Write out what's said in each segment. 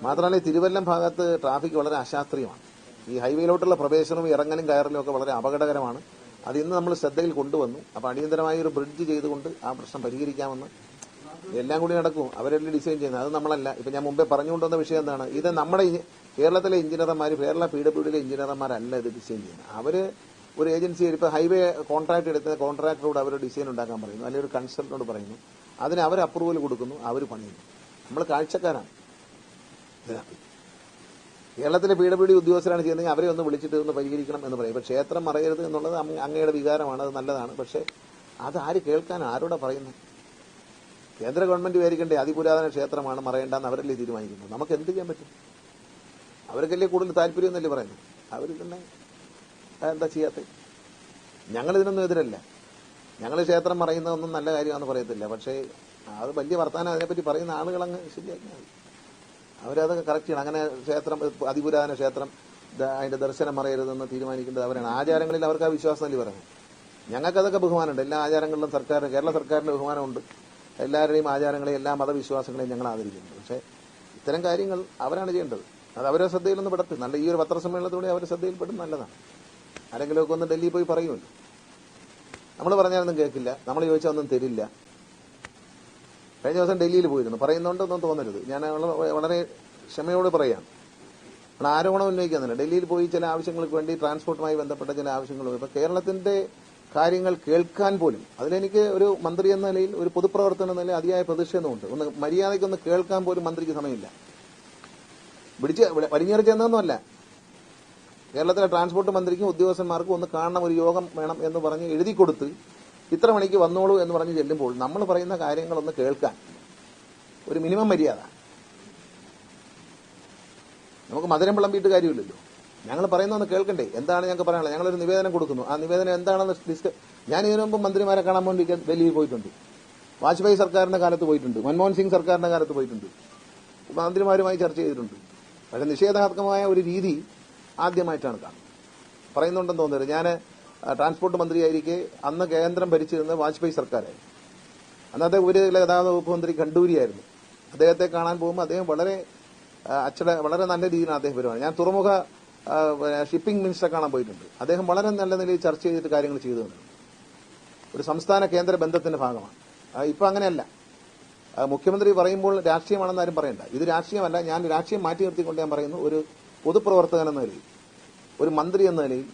മാത്രമല്ല തിരുവല്ലം ഭാഗത്ത് ട്രാഫിക് വളരെ അശാസ്ത്രീയമാണ്. ഈ ഹൈവേയിലോട്ടുള്ള പ്രവേശനവും ഇറങ്ങലും കയറലും ഒക്കെ വളരെ അപകടകരമാണ്. അത് ഇന്ന് നമ്മൾ ശ്രദ്ധയിൽ കൊണ്ടുവന്നു. അപ്പോൾ അടിയന്തരമായി ഒരു ബ്രിഡ്ജ് ചെയ്തുകൊണ്ട് ആ പ്രശ്നം പരിഹരിക്കാമെന്ന് എല്ലാം കൂടി നടക്കും. അവരെല്ലാം ഡിസൈൻ ചെയ്യുന്നത്, അത് നമ്മളല്ല. ഇപ്പം ഞാൻ മുമ്പേ പറഞ്ഞുകൊണ്ടുവന്ന വിഷയം എന്താണ്, ഇത് നമ്മുടെ കേരളത്തിലെ എഞ്ചിനീയർമാർ, കേരള PWDയിലെ എഞ്ചിനീയർമാരല്ല ഇത് ഡിസൈൻ ചെയ്യുന്നത്. അവർ ഒരു ഏജൻസി, ഇപ്പോൾ ഹൈവേ കോൺട്രാക്ട് എടുത്ത കോൺട്രാക്ടറോട് അവർ ഡിസൈൻ ഉണ്ടാക്കാൻ പറയുന്നു, അല്ലെങ്കിൽ ഒരു കൺസൾട്ടനോട് പറയുന്നു, അതിന് അവർ അപ്രൂവൽ കൊടുക്കുന്നു, അവർ പണിയുന്നു. നമ്മൾ കാഴ്ചക്കാരാണ്. കേരളത്തിലെ PWD ഉദ്യോഗസ്ഥരാണ് ചെയ്യുന്നത്. അവരെ ഒന്ന് വിളിച്ചിട്ട് ഒന്ന് പരിഹരിക്കണം എന്ന് പറയും. ഇപ്പോൾ ക്ഷേത്രം മറയരുത് എന്നുള്ളത് അങ്ങയുടെ വികാരമാണ്, അത് നല്ലതാണ്. പക്ഷേ അത് ആര് കേൾക്കാൻ, ആരോടെ പറയുന്നത്? കേന്ദ്ര ഗവൺമെന്റ് വിചാരിക്കണ്ടേ അതിപുരാതന ക്ഷേത്രമാണ്, മറയേണ്ടെന്ന് അവരല്ലേ തീരുമാനിക്കുന്നത്. നമുക്ക് എന്ത് ചെയ്യാൻ പറ്റും? അവർക്കല്ലേ കൂടുതൽ താല്പര്യം എന്നല്ലേ പറയുന്നത്. അവർ തന്നെ എന്താ ചെയ്യാത്തത്? ഞങ്ങളിതിനൊന്നും എതിരല്ല. ഞങ്ങൾ ക്ഷേത്രം മറയുന്നതൊന്നും നല്ല കാര്യമാണെന്ന് പറയത്തില്ല. പക്ഷേ അത് വലിയ വർത്തമാനം അതിനെപ്പറ്റി പറയുന്ന ആളുകളങ്ങ് ശരിയാക്കിയാൽ മതി. അവരത് കറക്റ്റ് ചെയ്യണം. അങ്ങനെ ക്ഷേത്രം, അതിപുരാതന ക്ഷേത്രം, അതിന്റെ ദർശനം മറയരുതെന്ന് തീരുമാനിക്കേണ്ടത് അവരാണ്. ആചാരങ്ങളിൽ അവർക്ക് ആ വിശ്വാസമല്ലേ പറയുന്നത്. ഞങ്ങൾക്കതൊക്കെ ബഹുമാനമുണ്ട്. എല്ലാ ആചാരങ്ങളിലും കേരള സർക്കാരിന്റെ ബഹുമാനമുണ്ട്. എല്ലാവരുടെയും ആചാരങ്ങളെയും എല്ലാ മതവിശ്വാസങ്ങളെയും ഞങ്ങൾ ആദരിക്കുന്നുണ്ട്. പക്ഷേ ഇത്തരം കാര്യങ്ങൾ അവരാണ് ചെയ്യേണ്ടത്. അത് അവരെ ശ്രദ്ധയിലൊന്ന് പെടട്ടെ. നല്ല ഈ ഒരു പത്രസമ്മേളനത്തോടെ അവരുടെ ശ്രദ്ധയിൽപ്പെടും, നല്ലതാണ്. ആരെങ്കിലുമൊക്കെ ഒന്ന് ഡൽഹിയിൽ പോയി പറയുമല്ലോ. നമ്മൾ പറഞ്ഞാലൊന്നും കേൾക്കില്ല, നമ്മൾ ചോദിച്ചാൽ ഒന്നും തരില്ല. കഴിഞ്ഞ ദിവസം ഡൽഹിയിൽ പോയിരുന്നു. പറയുന്നുണ്ടൊന്നും തോന്നരുത്, ഞാൻ വളരെ ക്ഷമയോട് പറയാം. നമ്മൾ ആരോപണം ഉന്നയിക്കുന്നില്ല. ഡൽഹിയിൽ പോയി ചില ആവശ്യങ്ങൾക്ക് വേണ്ടി ട്രാൻസ്പോർട്ടുമായി ബന്ധപ്പെട്ട ചില ആവശ്യങ്ങൾ, ഇപ്പൊ കേരളത്തിന്റെ കാര്യങ്ങൾ കേൾക്കാൻ പോലും, അതിലെനിക്ക് ഒരു മന്ത്രി എന്ന നിലയിൽ, ഒരു പൊതുപ്രവർത്തന എന്ന നിലയിൽ അതിയായ പ്രതിഷേധമുണ്ട്. ഒന്ന് മര്യാദയ്ക്കൊന്ന് കേൾക്കാൻ പോലും മന്ത്രിക്ക് സമയമില്ല. വലിഞ്ഞേറി ചെന്നൊന്നുമല്ല. കേരളത്തിലെ ട്രാൻസ്പോർട്ട് മന്ത്രിക്കും ഉദ്യോഗസ്ഥന്മാർക്കും ഒന്ന് കാണണം, ഒരു യോഗം വേണം എന്ന് പറഞ്ഞ് എഴുതി കൊടുത്ത് ഇത്ര മണിക്ക് വന്നോളൂ എന്ന് പറഞ്ഞ് ചെല്ലുമ്പോൾ നമ്മൾ പറയുന്ന കാര്യങ്ങളൊന്ന് കേൾക്കാൻ ഒരു മിനിമം മര്യാദ. നമുക്ക് മധുരം വിളമ്പിയിട്ട് കാര്യമില്ലല്ലോ. ഞങ്ങൾ പറയുന്നൊന്ന് കേൾക്കണ്ടേ? എന്താണ് ഞങ്ങൾക്ക് പറയാനുള്ളത്? ഞങ്ങളൊരു നിവേദനം കൊടുക്കുന്നു. ആ നിവേദനം എന്താണെന്ന് ഞാൻ ഇതിനു മുമ്പ് മന്ത്രിമാരെ കാണാൻ വേണ്ടി ഡൽഹിയിൽ പോയിട്ടുണ്ട്. വാജ്പേയി സർക്കാരിന്റെ കാലത്ത് പോയിട്ടുണ്ട്, മൻമോഹൻ സിംഗ് സർക്കാരിന്റെ കാലത്ത് പോയിട്ടുണ്ട്, മന്ത്രിമാരുമായി ചർച്ച ചെയ്തിട്ടുണ്ട്. പക്ഷേ നിഷേധാത്മകമായ ഒരു രീതി ആദ്യമായിട്ടാണ് കാണുന്നത്. പറയുന്നുണ്ടെന്ന് തോന്നരുത്. ഞാൻ ട്രാൻസ്പോർട്ട് മന്ത്രിയായിരിക്കെ അന്ന് കേന്ദ്രം ഭരിച്ചിരുന്നത് വാജ്പേയി സർക്കാരായിരുന്നു. അന്നത്തെ ഉപരിതല ഗതാഗത വകുപ്പ് മന്ത്രി ഖണ്ഡൂരിയായിരുന്നു. അദ്ദേഹത്തെ കാണാൻ പോകുമ്പോൾ അദ്ദേഹം വളരെ നല്ല രീതിയിലാണ് അദ്ദേഹം പെരുമാറുന്നത്. ഞാൻ തുറമുഖ ഷിപ്പിംഗ് മിനിസ്റ്ററെ കാണാൻ പോയിട്ടുണ്ട്. അദ്ദേഹം വളരെ നല്ല നിലയിൽ ചർച്ച ചെയ്തിട്ട് കാര്യങ്ങൾ ചെയ്തു തന്നിട്ടുണ്ട്. ഒരു സംസ്ഥാന കേന്ദ്ര ബന്ധത്തിന്റെ ഭാഗമാണ്. ഇപ്പം അങ്ങനെയല്ല. മുഖ്യമന്ത്രി പറയുമ്പോൾ രാഷ്ട്രീയമാണെന്ന് ആരും പറയണ്ട. ഇത് രാഷ്ട്രീയമല്ല. ഞാൻ രാഷ്ട്രീയം മാറ്റി നിർത്തിക്കൊണ്ട് ഞാൻ പറയുന്നു, ഒരു പൊതുപ്രവർത്തകൻ എന്ന നിലയിൽ, ഒരു മന്ത്രി എന്ന നിലയിൽ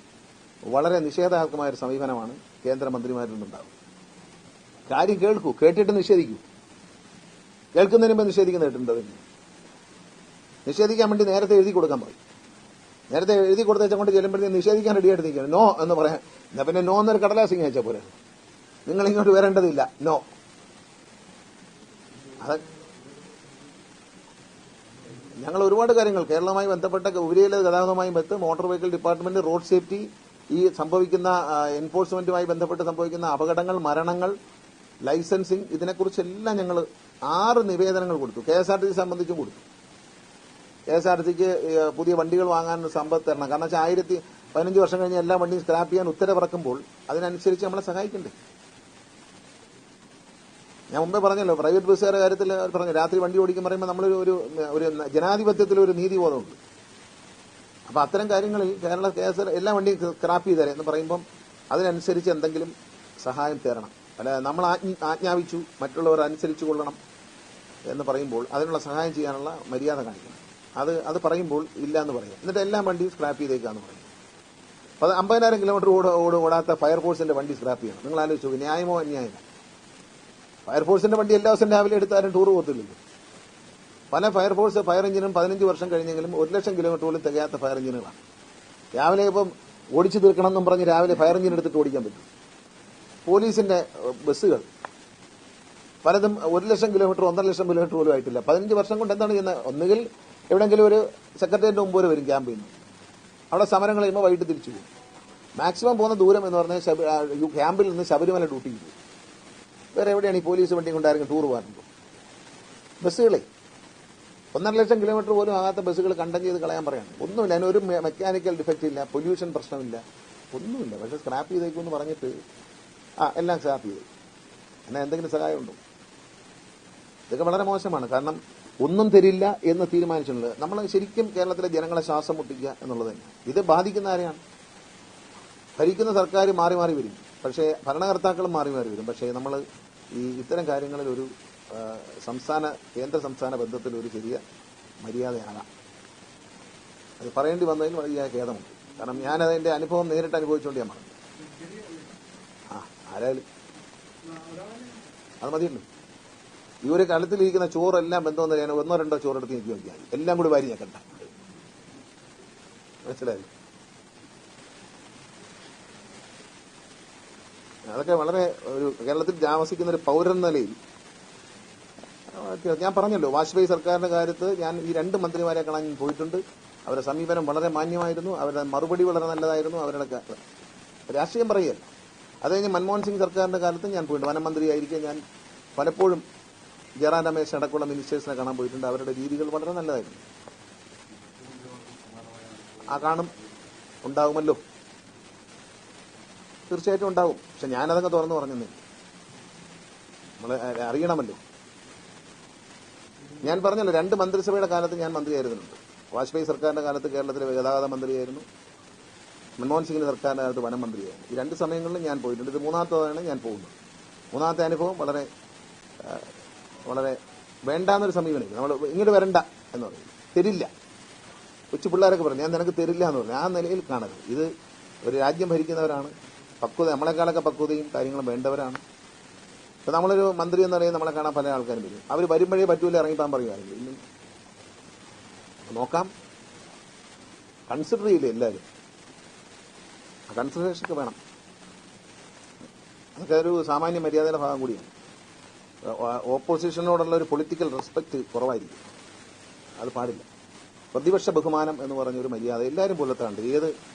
വളരെ നിഷേധാത്മകമായ ഒരു സമീപനമാണ് കേന്ദ്രമന്ത്രിമാരിൽ നിന്നുണ്ടാകും. കാര്യം കേൾക്കൂ, കേട്ടിട്ട് നിഷേധിക്കൂ. കേൾക്കുന്നതിന് മുമ്പ് നിഷേധിക്കുന്നുണ്ട്. നിഷേധിക്കാൻ വേണ്ടി നേരത്തെ എഴുതി കൊടുക്കാൻ പറയും. നേരത്തെ എഴുതി കൊടുത്തേച്ചാൽ കൊണ്ട് ചെല്ലുമ്പോഴത്തേക്ക് നിഷേധിക്കാൻ റെഡിയായിട്ട് നിൽക്കുകയാണ്. നോ എന്ന് പറയാൻ. എന്നാ പിന്നെ നോ എന്നൊരു കടലാസിങ് അയച്ചാൽ പോരെ. നിങ്ങൾ ഇങ്ങോട്ട് വരേണ്ടതില്ല, നോ. അത് ഞങ്ങൾ ഒരുപാട് കാര്യങ്ങൾ കേരളവുമായി ബന്ധപ്പെട്ട ഉപരിതല ഗതാഗതവുമായി ബന്ധപ്പെട്ട് motor vehicle department, road safety, ഈ സംഭവിക്കുന്ന എൻഫോഴ്സ്മെന്റുമായി ബന്ധപ്പെട്ട് സംഭവിക്കുന്ന അപകടങ്ങൾ, മരണങ്ങൾ, ലൈസൻസിങ്, ഇതിനെക്കുറിച്ചെല്ലാം ഞങ്ങൾ 6 നിവേദനങ്ങൾ കൊടുത്തു. KSRTC സംബന്ധിച്ചും കൊടുത്തു. KSRTCക്ക് പുതിയ വണ്ടികൾ വാങ്ങാൻ സമ്പത്ത് തരണം. കാരണം വെച്ചാൽ 15 വർഷം കഴിഞ്ഞ് എല്ലാ വണ്ടിയും സ്ക്രാപ്പ് ചെയ്യാൻ ഉത്തരവിറക്കുമ്പോൾ അതിനനുസരിച്ച് നമ്മളെ സഹായിക്കണ്ടേ? ഞാൻ മുമ്പേ പറഞ്ഞല്ലോ, പ്രൈവറ്റ് ബസ്സുകാരുടെ കാര്യത്തിൽ പറഞ്ഞു, രാത്രി വണ്ടി ഓടിക്കാൻ പറയുമ്പോൾ നമ്മളൊരു ഒരു ജനാധിപത്യത്തിലൊരു നീതിബോധമുണ്ട്. അപ്പൊ അത്തരം കാര്യങ്ങളിൽ കേരള എല്ലാ വണ്ടിയും സ്ക്രാപ്പ് ചെയ്തേരെ എന്ന് പറയുമ്പം അതിനനുസരിച്ച് എന്തെങ്കിലും സഹായം തരണം. അല്ല, നമ്മൾ ആജ്ഞാപിച്ചു മറ്റുള്ളവർ അനുസരിച്ചു കൊള്ളണം എന്ന് പറയുമ്പോൾ അതിനുള്ള സഹായം ചെയ്യാനുള്ള മര്യാദ കാണിക്കണം. അത് പറയുമ്പോൾ ഇല്ല എന്ന് പറയാം. എന്നിട്ട് എല്ലാ വണ്ടിയും സ്ക്രാപ്പ് ചെയ്തേക്കാന്ന് പറയും. 50,000 കിലോമീറ്റർ ഓടാത്ത ഫയർഫോഴ്സിന്റെ വണ്ടി സ്ക്രാപ്പ് ചെയ്യണം. നിങ്ങൾ ആലോചിച്ചു, ന്യായമോ അന്യായമോ? ഫയർഫോഴ്സിന്റെ വണ്ടി എല്ലാ ദിവസം രാവിലെ എടുത്താലും ടൂർ പോകത്തില്ലല്ലോ. പല ഫയർ എഞ്ചിനും 15 വർഷം കഴിഞ്ഞെങ്കിലും 1 ലക്ഷം കിലോമീറ്റർ പോലും തികയാത്ത ഫയർ എഞ്ചിനുകളാണ്. രാവിലെ ഇപ്പം ഓടിച്ചു തീർക്കണം എന്നും പറഞ്ഞ് രാവിലെ ഫയർ എഞ്ചിൻ എടുത്തിട്ട് ഓടിക്കാൻ പറ്റും. പോലീസിന്റെ ബസ്സുകൾ പലതും 1 ലക്ഷം കിലോമീറ്റർ 1.5 ലക്ഷം കിലോമീറ്റർ പോലും ആയിട്ടില്ല. 15 വർഷം കൊണ്ട് എന്താണ് ചെയ്യുന്നത്? ഒന്നുകിൽ എവിടെയെങ്കിലും ഒരു സെക്രട്ടേറിയറ്റിന്റെ മുമ്പ് വരും ക്യാമ്പിൽ നിന്ന്, അവിടെ സമരങ്ങൾ കഴിയുമ്പോൾ വൈകിട്ട് തിരിച്ചു പോകും. മാക്സിമം പോകുന്ന ദൂരം എന്ന് പറഞ്ഞാൽ ക്യാമ്പിൽ നിന്ന് ശബരിമല ഡ്യൂട്ടി ചെയ്തു. വേറെ എവിടെയാണ് ഈ പോലീസ് വണ്ടി കൊണ്ടായിരിക്കും ടൂർ പോകാറുണ്ടോ? ബസ്സുകളെ 1.5 ലക്ഷം കിലോമീറ്റർ പോലും ആകാത്ത ബസ്സുകൾ കണ്ടം ചെയ്ത് കളയാൻ പറയണം. ഒന്നുമില്ല, അതിനൊരു മെക്കാനിക്കൽ ഡിഫക്റ്റ് ഇല്ല, പൊല്യൂഷൻ പ്രശ്നമില്ല, ഒന്നുമില്ല. പക്ഷെ സ്ക്രാപ്പ് ചെയ്തേക്കുമെന്ന് പറഞ്ഞിട്ട് എല്ലാം സ്ക്രാപ്പ് ചെയ്തു. എന്നാൽ എന്തെങ്കിലും സഹായമുണ്ടോ? ഇതൊക്കെ വളരെ മോശമാണ്. കാരണം ഒന്നും തരില്ല എന്ന് തീരുമാനിച്ചിട്ടുള്ളത്. നമ്മൾ ശരിക്കും കേരളത്തിലെ ജനങ്ങളെ ശ്വാസം മുട്ടിക്കുക എന്നുള്ളത് തന്നെ. ഇത് ബാധിക്കുന്ന ആരെയാണ്? ഭരിക്കുന്ന സർക്കാർ മാറി മാറി വരും, പക്ഷേ ഭരണകർത്താക്കളും മാറി മാറി വരും. പക്ഷേ നമ്മൾ ഇത്തരം കാര്യങ്ങളിൽ ഒരു കേന്ദ്ര സംസ്ഥാന ബന്ധത്തിൽ ഒരു ചെറിയ മര്യാദയാകാം. അത് പറയേണ്ടി വന്നതിൽ വലിയ ഖേദമുണ്ട്. കാരണം ഞാനതിന്റെ അനുഭവം നേരിട്ട് അനുഭവിച്ചുകൊണ്ട് ഞാൻ പറഞ്ഞു. ആരായാലും അത് മതിയുണ്ട്. ഈ ഒരു കലത്തിലിരിക്കുന്ന ചോറെല്ലാം ബന്ധമെന്ന് ഞാൻ 1 or 2 ചോറെടുത്ത് എനിക്ക് നോക്കിയാൽ എല്ലാം കൂടി വാരി ഞെക്കണ്ട. മനസ്സിലായി? അതൊക്കെ വളരെ ഒരു കേരളത്തിൽ താമസിക്കുന്ന ഒരു പൗരൻ നിലയിൽ ഞാൻ പറഞ്ഞല്ലോ, വാജ്പേയി സർക്കാരിന്റെ കാര്യത്ത് ഞാൻ ഈ 2 മന്ത്രിമാരെ കാണാൻ പോയിട്ടുണ്ട്. അവരുടെ സമീപനം വളരെ മാന്യമായിരുന്നു, അവരുടെ മറുപടി വളരെ നല്ലതായിരുന്നു. അവരുടെ രാഷ്ട്രീയം പറയുകയല്ല. അത് കഴിഞ്ഞ് മൻമോഹൻ സിംഗ് സർക്കാരിന്റെ കാലത്ത് ഞാൻ പോയിട്ടുണ്ട്. വനമന്ത്രിയായിരിക്കെ ഞാൻ പലപ്പോഴും ജയറാം രമേശ് അടക്കമുള്ള മിനിസ്റ്റേഴ്സിനെ കാണാൻ പോയിട്ടുണ്ട്. അവരുടെ രീതികൾ വളരെ നല്ലതായിരുന്നു. കാണും, ഉണ്ടാകുമല്ലോ, തീർച്ചയായിട്ടും ഉണ്ടാവും. പക്ഷെ ഞാനതൊക്കെ തുറന്നു പറഞ്ഞെന്നേ, നമ്മൾ അറിയണമല്ലോ. ഞാൻ പറഞ്ഞല്ലോ, 2 മന്ത്രിസഭയുടെ കാലത്ത് ഞാൻ മന്ത്രിയായിരുന്നുണ്ട്. വാജ്പേയി സർക്കാരിന്റെ കാലത്ത് കേരളത്തിലെ ഗതാഗത മന്ത്രിയായിരുന്നു, മൻമോഹൻ സിംഗിന്റെ സർക്കാരിന്റെ കാലത്ത് വനം മന്ത്രിയായിരുന്നു. ഈ 2 സമയങ്ങളിലും ഞാൻ പോയിട്ടുണ്ട്. ഇത് 3ാമത്തേതാണ് ഞാൻ പോകുന്നത്. 3ാമത്തെ അനുഭവം വളരെ വളരെ വേണ്ടാന്നൊരു സമീപനം. നമ്മൾ ഇങ്ങോട്ട് വരണ്ട എന്ന് പറയും, തരില്ല. കൊച്ചു പിള്ളേരൊക്കെ പറഞ്ഞു ഞാൻ നിനക്ക് തരില്ല എന്ന് പറഞ്ഞു. ആ നിലയിൽ കാണരുത്. ഇത് ഒരു രാജ്യം ഭരിക്കുന്നവരാണ്, പക്വത, നമ്മളെക്കാളൊക്കെ പക്വതയും കാര്യങ്ങളും വേണ്ടവരാണ്. ഇപ്പൊ നമ്മളൊരു മന്ത്രി എന്ന് പറയുന്നത് നമ്മളെ കാണാൻ പല ആൾക്കാരും വരും. അവർ വരുമ്പോഴേ പറ്റൂല ഇറങ്ങിപ്പാൻ പറയുമായിരുന്നു. ഇന്നും നോക്കാം, കൺസിഡർ ചെയ്യില്ല എല്ലാവരും. കൺസിഡറേഷൻ ഒക്കെ വേണം. അതൊക്കെ ഒരു സാമാന്യ മര്യാദയുടെ ഭാഗം കൂടിയാണ്. ഓപ്പോസിഷനോടുള്ള ഒരു പൊളിറ്റിക്കൽ റെസ്പെക്ട് കുറവായിരിക്കും, അത് പാടില്ല. പ്രതിപക്ഷ ബഹുമാനം എന്ന് പറഞ്ഞൊരു മര്യാദ എല്ലാവരും പുലർത്താറുണ്ട്.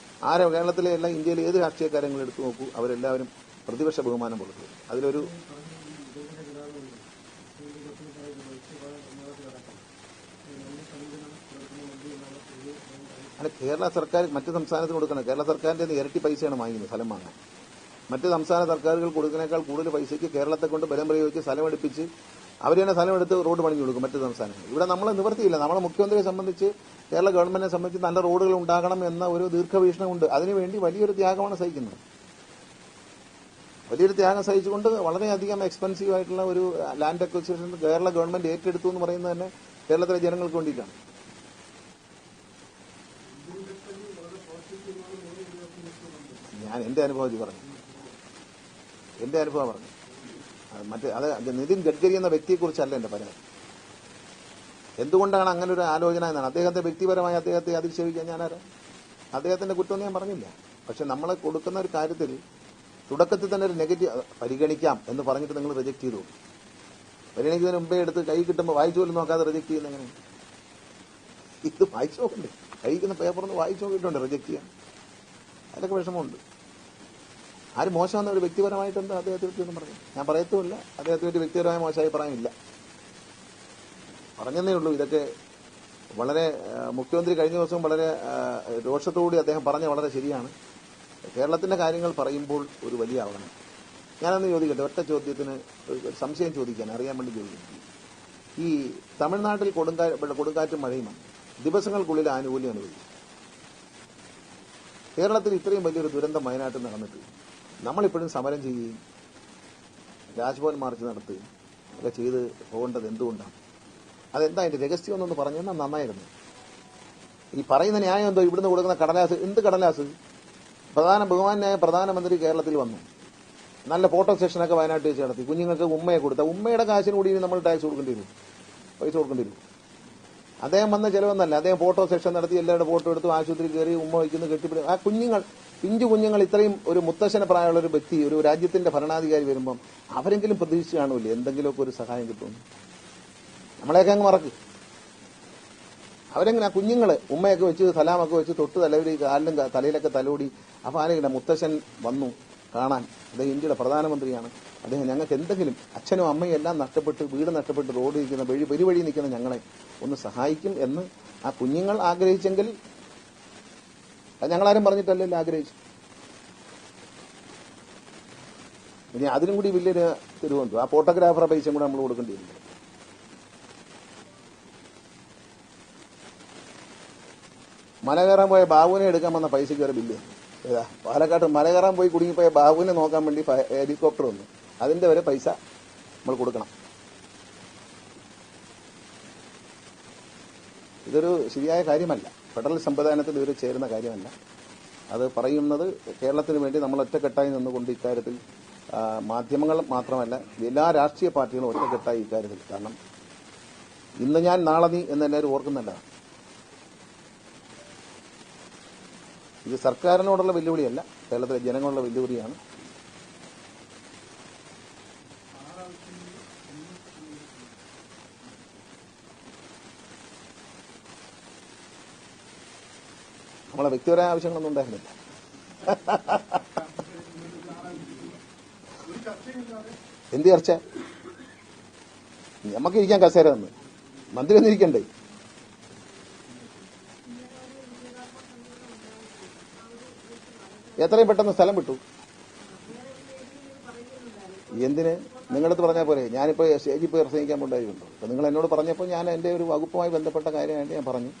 കേരളത്തിലെ എല്ലാ ഇന്ത്യയിലെ ഏത് രാഷ്ട്രീയക്കാര്യങ്ങൾ എടുത്തു നോക്കൂ, അവരെല്ലാവരും പ്രതിപക്ഷ ബഹുമാനം പുലർത്തും. അതിലൊരു കേരള സർക്കാർ മറ്റ് സംസ്ഥാനത്തിന് കൊടുക്കണം. കേരള സർക്കാരിന്റെ ഇരട്ടി പൈസയാണ് വാങ്ങിക്കുന്നത് സ്ഥലം വാങ്ങാൻ. മറ്റ് സംസ്ഥാന സർക്കാരുകൾ കൊടുക്കുന്നതിനേക്കാൾ കൂടുതൽ പൈസയ്ക്ക് കേരളത്തെ കൊണ്ട് ബലം പ്രയോഗിച്ച് സ്ഥലമെടുപ്പിച്ച് അവർ തന്നെ സ്ഥലമെടുത്ത് റോഡ് പണിഞ്ഞു കൊടുക്കും മറ്റ് സംസ്ഥാനങ്ങൾ. ഇവിടെ നമ്മൾ നിവൃത്തിയില്ല. നമ്മളെ മുഖ്യമന്ത്രിയെ സംബന്ധിച്ച്, കേരള ഗവൺമെന്റിനെ സംബന്ധിച്ച് നല്ല റോഡുകൾ ഉണ്ടാകണം എന്ന ഒരു ദീർഘവീക്ഷണമുണ്ട്. അതിനുവേണ്ടി വലിയൊരു ത്യാഗമാണ് സഹിക്കുന്നത്. വലിയൊരു ത്യാഗം സഹിച്ചുകൊണ്ട് വളരെയധികം എക്സ്പെൻസീവ് ആയിട്ടുള്ള ഒരു ലാൻഡ് അക്വിസിഷൻ കേരള ഗവൺമെന്റ് ഏറ്റെടുത്തു എന്ന് പറയുന്നത് തന്നെ കേരളത്തിലെ ജനങ്ങൾക്ക് വേണ്ടിയിട്ടാണ്. ഞാൻ എന്റെ അനുഭവം പറഞ്ഞു. അത് നിതിൻ ഗഡ്കരി എന്ന വ്യക്തിയെക്കുറിച്ചല്ല എന്റെ പരാതി. എന്തുകൊണ്ടാണ് അങ്ങനെ ഒരു ആലോചന എന്നാണ്. അദ്ദേഹത്തെ വ്യക്തിപരമായി അദ്ദേഹത്തെ അധിക്ഷേപിക്കാൻ ഞാനാരാ? അദ്ദേഹത്തിന്റെ കുറ്റം ഞാൻ പറഞ്ഞില്ല. പക്ഷെ നമ്മളെ കൊടുക്കുന്ന ഒരു കാര്യത്തിൽ തുടക്കത്തിൽ തന്നെ ഒരു നെഗറ്റീവ് പരിഗണിക്കാം എന്ന് പറഞ്ഞിട്ട് നിങ്ങൾ റിജക്ട് ചെയ്തു. പരിഗണിക്കുന്നതിന് മുമ്പേ എടുത്ത് കൈ കിട്ടുമ്പോൾ വായിച്ചു പോലും നോക്കാതെ റിജക്ട് ചെയ്യുന്ന എങ്ങനെ? ഇത് വായിച്ചു നോക്കണ്ടേ? കഴിക്കുന്ന പേപ്പറൊന്ന് വായിച്ചു നോക്കിയിട്ടുണ്ട് റിജക്ട് ചെയ്യാൻ. അതിലൊക്കെ വിഷമമുണ്ട്. ആര് മോശമെന്ന ഒരു വ്യക്തിപരമായിട്ട് എന്താ അദ്ദേഹത്തെ പറ്റിയൊന്നും പറഞ്ഞു ഞാൻ പറയത്തുമില്ല. അദ്ദേഹത്തെ പറ്റി വ്യക്തിപരമായ മോശമായി പറയാനില്ല, പറഞ്ഞതേ ഉള്ളൂ. ഇതൊക്കെ വളരെ മുഖ്യമന്ത്രി കഴിഞ്ഞ ദിവസം വളരെ രോഷത്തോടുകൂടി അദ്ദേഹം പറഞ്ഞ വളരെ ശരിയാണ്. കേരളത്തിന്റെ കാര്യങ്ങൾ പറയുമ്പോൾ ഒരു വലിയ അവഗണന. ഞാനൊന്ന് ചോദിക്കട്ടെ, ഒറ്റ ചോദ്യത്തിന് ഒരു സംശയം ചോദിക്കാൻ അറിയാൻ വേണ്ടി ചോദിക്കുന്നു. ഈ തമിഴ്നാട്ടിൽ കൊടുങ്കാറ്റും മഴയും ദിവസങ്ങൾക്കുള്ളിൽ ആനുകൂല്യം അനുവദിച്ചു. കേരളത്തിൽ ഇത്രയും വലിയൊരു ദുരന്തം വയനാട്ടിൽ നടന്നിട്ട് നമ്മളിപ്പോഴും സമരം ചെയ്യുകയും രാജ്ഭവൻ മാർച്ച് നടത്തുകയും ഒക്കെ ചെയ്ത് പോകേണ്ടത് എന്തുകൊണ്ടാണ്? അതെന്താ അതിന്റെ രഹസ്യം എന്നൊന്ന് പറഞ്ഞു തന്നാൽ നന്നായിരുന്നു. ഈ പറയുന്ന ന്യായം എന്തോ, ഇവിടുന്ന് കൊടുക്കുന്ന കടലാസ്, എന്ത് കടലാസ്? ബഹുമാനായ പ്രധാനമന്ത്രി കേരളത്തിൽ വന്നു, നല്ല ഫോട്ടോ സെഷനൊക്കെ വയനാട്ടിൽ വെച്ച് നടത്തി, കുഞ്ഞുങ്ങൾക്ക് ഉമ്മയെ കൊടുത്ത ഉമ്മയുടെ കാശിന് കൂടി നമ്മൾ ടാക്സ് കൊടുക്കേണ്ടി വരും, പൈസ കൊടുക്കേണ്ടി വരും. അദ്ദേഹം വന്ന ചിലവെന്നല്ല, അദ്ദേഹം ഫോട്ടോ സെഷൻ നടത്തി, എല്ലാവരുടെ ഫോട്ടോ എടുത്തു, ആശുപത്രി കയറി ഉമ്മ വയ്ക്കുന്നു, കെട്ടിപ്പിടി. ആ കുഞ്ഞുങ്ങൾ, പിഞ്ചു കുഞ്ഞുങ്ങൾ, ഇത്രയും ഒരു മുത്തശ്ശന പ്രായമുള്ള ഒരു വ്യക്തി, ഒരു രാജ്യത്തിന്റെ ഭരണാധികാരി വരുമ്പം അവരെങ്കിലും പ്രതീക്ഷിച്ച് കാണൂലേ എന്തെങ്കിലുമൊക്കെ ഒരു സഹായം കിട്ടുമെന്ന്? നമ്മളെയൊക്കെ അങ്ങ് മറക്കും. അവരെങ്ങനെ ആ കുഞ്ഞുങ്ങള് ഉമ്മയൊക്കെ വെച്ച് സലാമൊക്കെ വെച്ച് തൊട്ട് തലവരി കാലിലും തലയിലൊക്കെ തലോടി. അപ്പൊ ആരെങ്കിലും മുത്തശ്ശൻ വന്നു കാണാൻ, അദ്ദേഹം ഇന്ത്യയുടെ പ്രധാനമന്ത്രിയാണ്, അദ്ദേഹം ഞങ്ങൾക്ക് എന്തെങ്കിലും, അച്ഛനും അമ്മയും എല്ലാം നഷ്ടപ്പെട്ട്, വീട് നഷ്ടപ്പെട്ട് റോഡ് നിൽക്കുന്ന പെരുവഴി നിൽക്കുന്ന ഞങ്ങളെ ഒന്ന് സഹായിക്കും എന്ന് ആ കുഞ്ഞുങ്ങൾ ആഗ്രഹിച്ചെങ്കിൽ, ഞങ്ങളാരും പറഞ്ഞിട്ടല്ലല്ലോ ആഗ്രഹിച്ചു. ഇനി അതിനും കൂടി വലിയൊരു തിരുവനന്തപുരം, ആ ഫോട്ടോഗ്രാഫറെ പൈസയും കൂടെ നമ്മൾ കൊടുക്കേണ്ടി വരില്ല. മല കയറാൻ പോയ ബാബുവിനെ എടുക്കാൻ വന്ന പൈസയ്ക്ക് വരെ ബില്ല്. ഏതാ പാലക്കാട്ട് മല കയറാൻ പോയി കുടുങ്ങിപ്പോയ ബാബുവിനെ നോക്കാൻ വേണ്ടി ഹെലികോപ്റ്റർ വന്നു, അതിന്റെ വരെ പൈസ നമ്മൾ കൊടുക്കണം. ഇതൊരു ശരിയായ കാര്യമല്ല, ഫെഡറൽ സംവിധാനത്തിൽ ഇവർ ചേരുന്ന കാര്യമല്ല. അത് പറയുന്നത് കേരളത്തിന് വേണ്ടി നമ്മൾ ഒറ്റക്കെട്ടായി നിന്നുകൊണ്ട് ഇക്കാര്യത്തിൽ മാധ്യമങ്ങൾ മാത്രമല്ല എല്ലാ രാഷ്ട്രീയ പാർട്ടികളും ഒറ്റക്കെട്ടായി ഇക്കാര്യത്തിൽ. കാരണം ഇന്ന് ഞാൻ നാളെ നീ എന്നെല്ലാവരും ഓർക്കുന്നില്ല. ഇത് സർക്കാരിനോടുള്ള വെല്ലുവിളിയല്ല, കേരളത്തിലെ ജനങ്ങളുള്ള വെല്ലുവിളിയാണ്. നമ്മളെ വ്യക്തിപരമായ ആവശ്യങ്ങളൊന്നും ഉണ്ടായിരുന്നില്ല. എന്ത് ചർച്ച? നമുക്ക് ഇരിക്കാൻ കസേര തന്നു, മന്ത്രി ഒന്നും ഇരിക്കണ്ടേ? എത്രയും പെട്ടെന്ന് സ്ഥലം വിട്ടു. എന്തിന്? നിങ്ങളടുത്ത് പറഞ്ഞാൽ പോരെ? ഞാനിപ്പോൾ സ്റ്റേജിൽ പോയി പ്രസംഗിക്കാൻ പോണ്ടായിട്ടുണ്ടോ? അപ്പോൾ നിങ്ങൾ എന്നോട് പറഞ്ഞപ്പോൾ ഞാൻ എൻ്റെ ഒരു വകുപ്പുമായി ബന്ധപ്പെട്ട കാര്യമായിട്ട് ഞാൻ പറഞ്ഞു.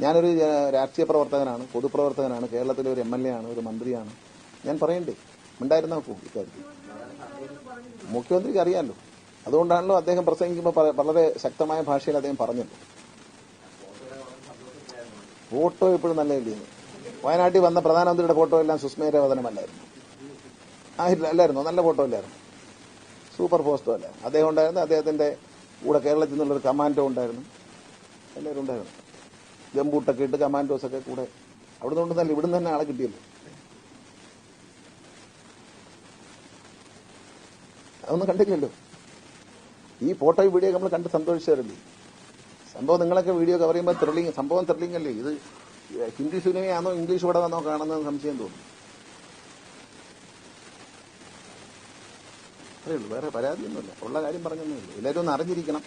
ഞാനൊരു രാഷ്ട്രീയ പ്രവർത്തകനാണ്, പൊതുപ്രവർത്തകനാണ്, കേരളത്തിലെ ഒരു MLA ആണ്, ഒരു മന്ത്രിയാണ്. ഞാൻ പറയണ്ടേ? ഉണ്ടായിരുന്ന ഇക്കാര്യത്തിൽ മുഖ്യമന്ത്രിക്ക് അറിയാമല്ലോ. അതുകൊണ്ടാണല്ലോ അദ്ദേഹം പ്രസംഗിക്കുമ്പോൾ വളരെ ശക്തമായ ഭാഷയിൽ അദ്ദേഹം പറഞ്ഞല്ലോ. ഫോട്ടോ എപ്പോഴും നല്ലതല്ലേ? വയനാട്ടിൽ വന്ന പ്രധാനമന്ത്രിയുടെ ഫോട്ടോ എല്ലാം സുസ്മേരവദനമല്ലായിരുന്നു, അല്ലായിരുന്നു? നല്ല ഫോട്ടോ അല്ലായിരുന്നു, സൂപ്പർ പോസ്റ്റോ അല്ല? അദ്ദേഹം ഉണ്ടായിരുന്നു, അദ്ദേഹത്തിന്റെ കൂടെ കേരളത്തിൽ നിന്നുള്ളൊരു കമാൻഡോ ഉണ്ടായിരുന്നു, എല്ലാവരും ഉണ്ടായിരുന്നു. ജമ്പൂട്ടൊക്കെ ഇട്ട് കമാൻഡോസൊക്കെ കൂടെ. അവിടെ നിന്നുണ്ടെന്നല്ല, ഇവിടുന്ന് തന്നെ ആളെ കിട്ടിയല്ലോ. അതൊന്നും കണ്ടില്ലല്ലോ. ഈ ഫോട്ടോ വീഡിയോ നമ്മൾ കണ്ട് സന്തോഷിച്ചവരല്ലേ? സംഭവം നിങ്ങളൊക്കെ വീഡിയോ കവർ ചെയ്യുമ്പോൾ സംഭവം ത്രില്ലിംഗ് അല്ലേ? ഇത് ഹിന്ദി സിനിമയാണോ ഇംഗ്ലീഷ് പടമാണോ കാണുന്നത് സംശയം തോന്നും. അതേ ഉള്ളൂ, വേറെ പരാതിയൊന്നുമില്ല. ഉള്ള കാര്യം പറഞ്ഞൊന്നേ ഉള്ളൂ. എല്ലാവരും ഒന്ന് അറിഞ്ഞിരിക്കണം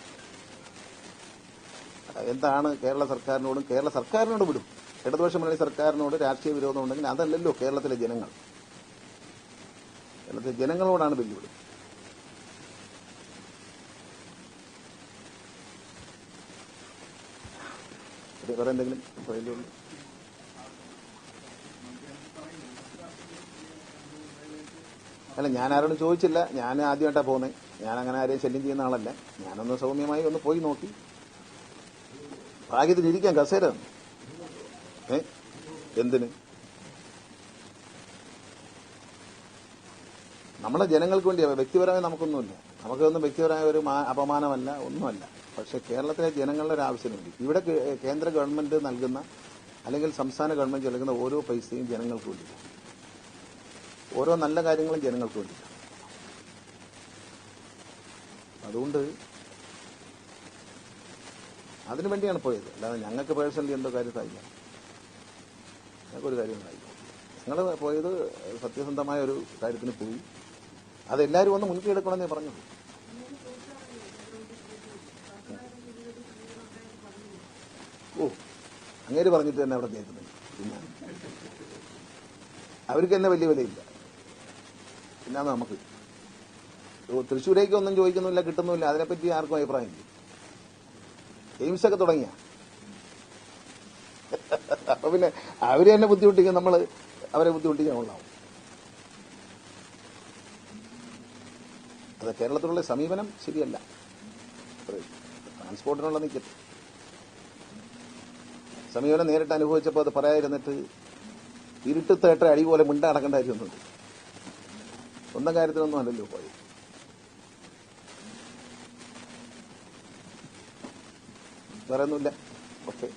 എന്താണ് കേരള സർക്കാരിനോടും. കേരള സർക്കാരിനോട് വിടും. ഇടതുപക്ഷ മുന്നണി സർക്കാരിനോട് രാഷ്ട്രീയ വിരോധം ഉണ്ടെങ്കിൽ അതല്ലല്ലോ കേരളത്തിലെ ജനങ്ങൾ. കേരളത്തിലെ ജനങ്ങളോടാണ് വെല്ലുവിളി. വേറെ എന്തെങ്കിലും പറയുള്ളൂ? അല്ല, ഞാൻ ആരോടും ചോദിച്ചില്ല. ഞാൻ ആദ്യമായിട്ടാണ് പോകുന്നത്. ഞാൻ അങ്ങനെ ആരെയും ശല്യം ചെയ്യുന്ന ആളല്ല. ഞാനൊന്ന് സൗമ്യമായി ഒന്ന് പോയി നോക്കി. ഭാഗ്യത്തിന് ഇരിക്കാൻ കസേര. എന്തിന്? നമ്മളെ ജനങ്ങൾക്ക് വേണ്ടി. വ്യക്തിപരമായി നമുക്കൊന്നുമില്ല. നമുക്കൊന്നും വ്യക്തിപരമായ ഒരു അപമാനമല്ല, ഒന്നുമല്ല. പക്ഷെ കേരളത്തിലെ ജനങ്ങളുടെ ഒരു ആവശ്യത്തിന് വേണ്ടി ഇവിടെ കേന്ദ്ര ഗവൺമെന്റ് നൽകുന്ന അല്ലെങ്കിൽ സംസ്ഥാന ഗവൺമെന്റ് നൽകുന്ന ഓരോ പൈസയും ജനങ്ങൾക്ക് വേണ്ടിയില്ല. ഓരോ നല്ല കാര്യങ്ങളും ജനങ്ങൾക്ക് വേണ്ടിയില്ല. അതുകൊണ്ട് അതിനു വേണ്ടിയാണ് പോയത്. അല്ലാതെ ഞങ്ങൾക്ക് പേഴ്സണലി എന്തോ കാര്യം സാധിക്കാം, ഞങ്ങൾക്കൊരു കാര്യം സാധിക്കും. ഞങ്ങൾ പോയത് സത്യസന്ധമായ ഒരു കാര്യത്തിന് പോയി. അതെല്ലാവരും ഒന്ന് മുൻകൈ എടുക്കണമെന്നേ പറഞ്ഞുള്ളൂ. ഓ, അങ്ങേര് പറഞ്ഞിട്ട് തന്നെ അവിടെ കേൾക്കുന്നില്ല. പിന്നെ അവർക്ക് തന്നെ വലിയ വിലയില്ല. പിന്നെ നമുക്ക് തൃശ്ശൂരേക്ക് ഒന്നും ചോദിക്കുന്നില്ല, കിട്ടുന്നില്ല. അതിനെപ്പറ്റി ആർക്കും അഭിപ്രായമില്ല. എയിംസൊക്കെ തുടങ്ങിയ അപ്പൊ പിന്നെ അവര് തന്നെ ബുദ്ധിമുട്ടിക്കും, നമ്മൾ അവരെ ബുദ്ധിമുട്ടിക്കാൻ കൊള്ളാവും. അത് കേരളത്തിലുള്ള സമീപനം ശരിയല്ല. ട്രാൻസ്പോർട്ടിനുള്ള നിൽക്കട്ടെ. സമീപനം നേരിട്ട് അനുഭവിച്ചപ്പോൾ അത് പറയാതിരുന്നിട്ട് ഇരുട്ടത്തേട്ട അടി പോലെ മിണ്ട അടക്കേണ്ടായിരുന്നുണ്ട്. സ്വന്തം കാര്യത്തിലൊന്നും അല്ലല്ലോ പോയി. വേറെ ഒന്നുമില്ല. ഓക്കെ.